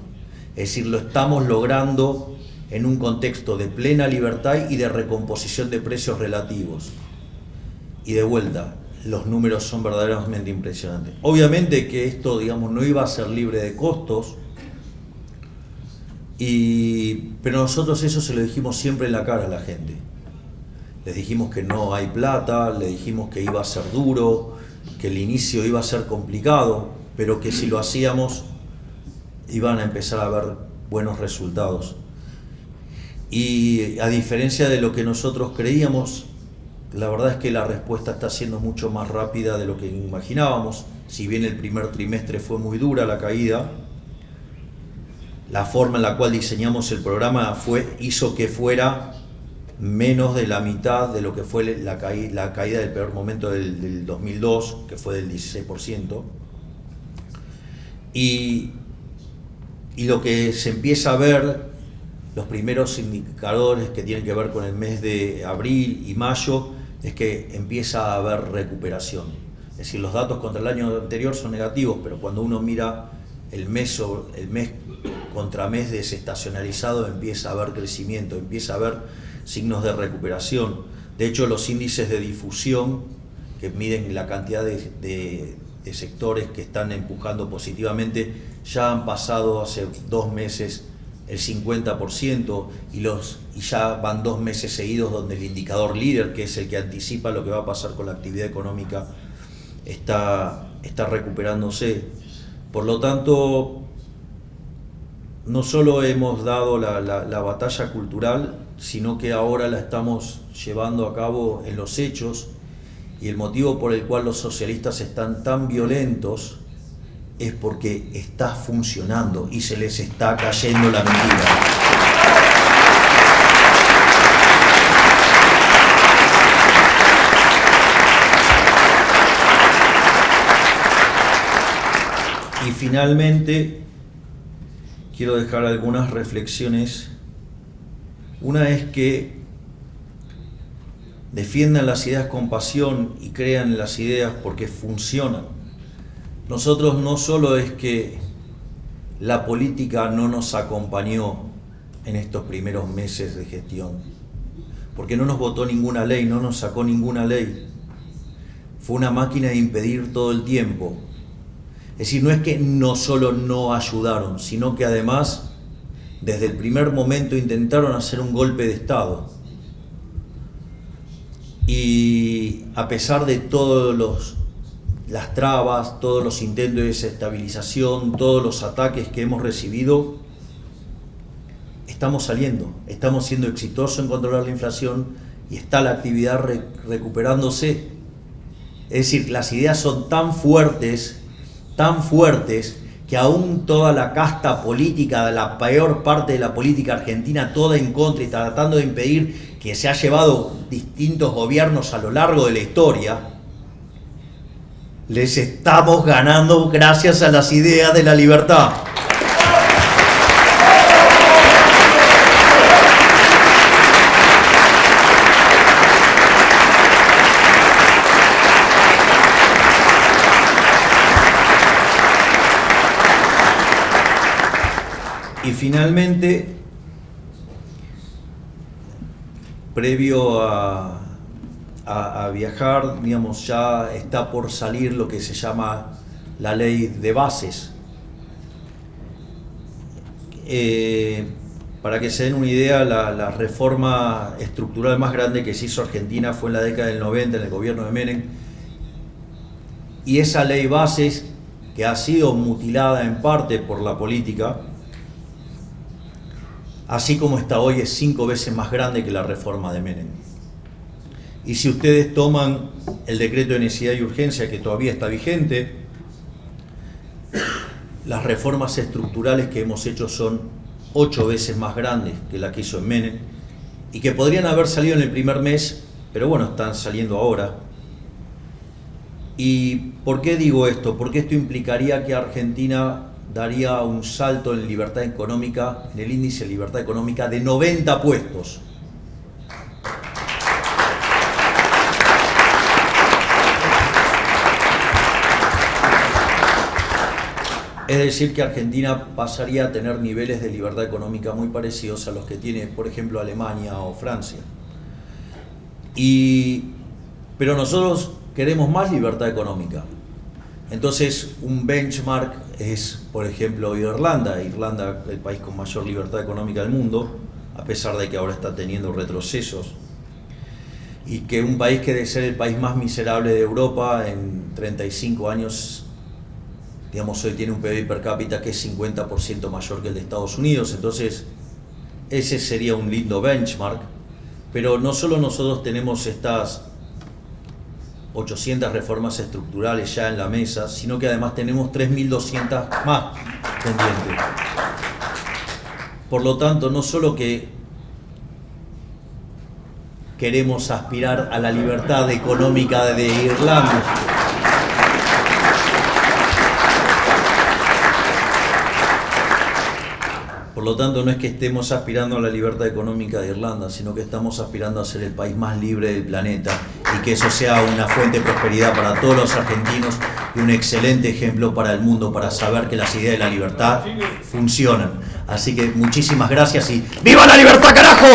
Es decir, lo estamos logrando en un contexto de plena libertad y de recomposición de precios relativos. Y de vuelta, los números son verdaderamente impresionantes. Obviamente que esto, digamos, no iba a ser libre de costos, pero nosotros eso se lo dijimos siempre en la cara a la gente. Les dijimos que no hay plata, les dijimos que iba a ser duro, que el inicio iba a ser complicado, pero que si lo hacíamos iban a empezar a ver buenos resultados. Y a diferencia de lo que nosotros creíamos, la verdad es que la respuesta está siendo mucho más rápida de lo que imaginábamos. Si bien el primer trimestre fue muy dura la caída, la forma en la cual diseñamos el programa hizo que fuera menos de la mitad de lo que fue la caída del peor momento del 2002, que fue del 16%. Y lo que se empieza a ver, los primeros indicadores que tienen que ver con el mes de abril y mayo, es que empieza a haber recuperación. Es decir, los datos contra el año anterior son negativos, pero cuando uno mira el mes contra mes desestacionalizado, empieza a haber crecimiento, empieza a haber signos de recuperación. De hecho, los índices de difusión, que miden la cantidad de sectores que están empujando positivamente, ya han pasado hace 2 meses el 50% y ya van 2 meses seguidos donde el indicador líder, que es el que anticipa lo que va a pasar con la actividad económica, está recuperándose. Por lo tanto, no solo hemos dado la batalla cultural, sino que ahora la estamos llevando a cabo en los hechos, y el motivo por el cual los socialistas están tan violentos es porque está funcionando y se les está cayendo la mentira. Y finalmente, quiero dejar algunas reflexiones. Una es que defiendan las ideas con pasión y crean en las ideas porque funcionan. Nosotros no solo es que la política no nos acompañó en estos primeros meses de gestión, porque no nos votó ninguna ley, no nos sacó ninguna ley. Fue una máquina de impedir todo el tiempo. Es decir, no es que no solo no ayudaron, sino que además, desde el primer momento intentaron hacer un golpe de Estado. Y a pesar de todas las trabas, todos los intentos de desestabilización, todos los ataques que hemos recibido, estamos saliendo, estamos siendo exitosos en controlar la inflación y está la actividad recuperándose. Es decir, las ideas son tan fuertes, que aún toda la casta política, la peor parte de la política argentina, toda en contra y tratando de impedir, que se ha llevado distintos gobiernos a lo largo de la historia, les estamos ganando gracias a las ideas de la libertad. Y finalmente, previo a viajar, digamos, ya está por salir lo que se llama la ley de bases. Para que se den una idea, la reforma estructural más grande que se hizo Argentina fue en la década del 90, en el gobierno de Menem, y esa ley bases, que ha sido mutilada en parte por la política, así como está hoy, es 5 veces más grande que la reforma de Menem. Y si ustedes toman el decreto de necesidad y urgencia, que todavía está vigente, las reformas estructurales que hemos hecho son 8 veces más grandes que la que hizo en Menem, y que podrían haber salido en el primer mes, pero bueno, están saliendo ahora. ¿Y por qué digo esto? Porque esto implicaría que Argentina daría un salto en libertad económica, en el índice de libertad económica, de 90 puestos. Es decir, que Argentina pasaría a tener niveles de libertad económica muy parecidos a los que tiene, por ejemplo, Alemania o Francia. Pero nosotros queremos más libertad económica. Entonces, un benchmark es, por ejemplo, Irlanda. Irlanda, el país con mayor libertad económica del mundo, a pesar de que ahora está teniendo retrocesos. Y que un país que debe ser el país más miserable de Europa en 35 años, digamos, hoy tiene un PIB per cápita que es 50% mayor que el de Estados Unidos. Entonces, ese sería un lindo benchmark. Pero no solo nosotros tenemos estas 800 reformas estructurales ya en la mesa, sino que además tenemos 3.200 más pendientes. Por lo tanto, no solo que queremos aspirar a la libertad económica de Irlanda, por lo tanto, no es que estemos aspirando a la libertad económica de Irlanda, sino que estamos aspirando a ser el país más libre del planeta y que eso sea una fuente de prosperidad para todos los argentinos y un excelente ejemplo para el mundo, para saber que las ideas de la libertad funcionan. Así que muchísimas gracias y ¡viva la libertad, carajo!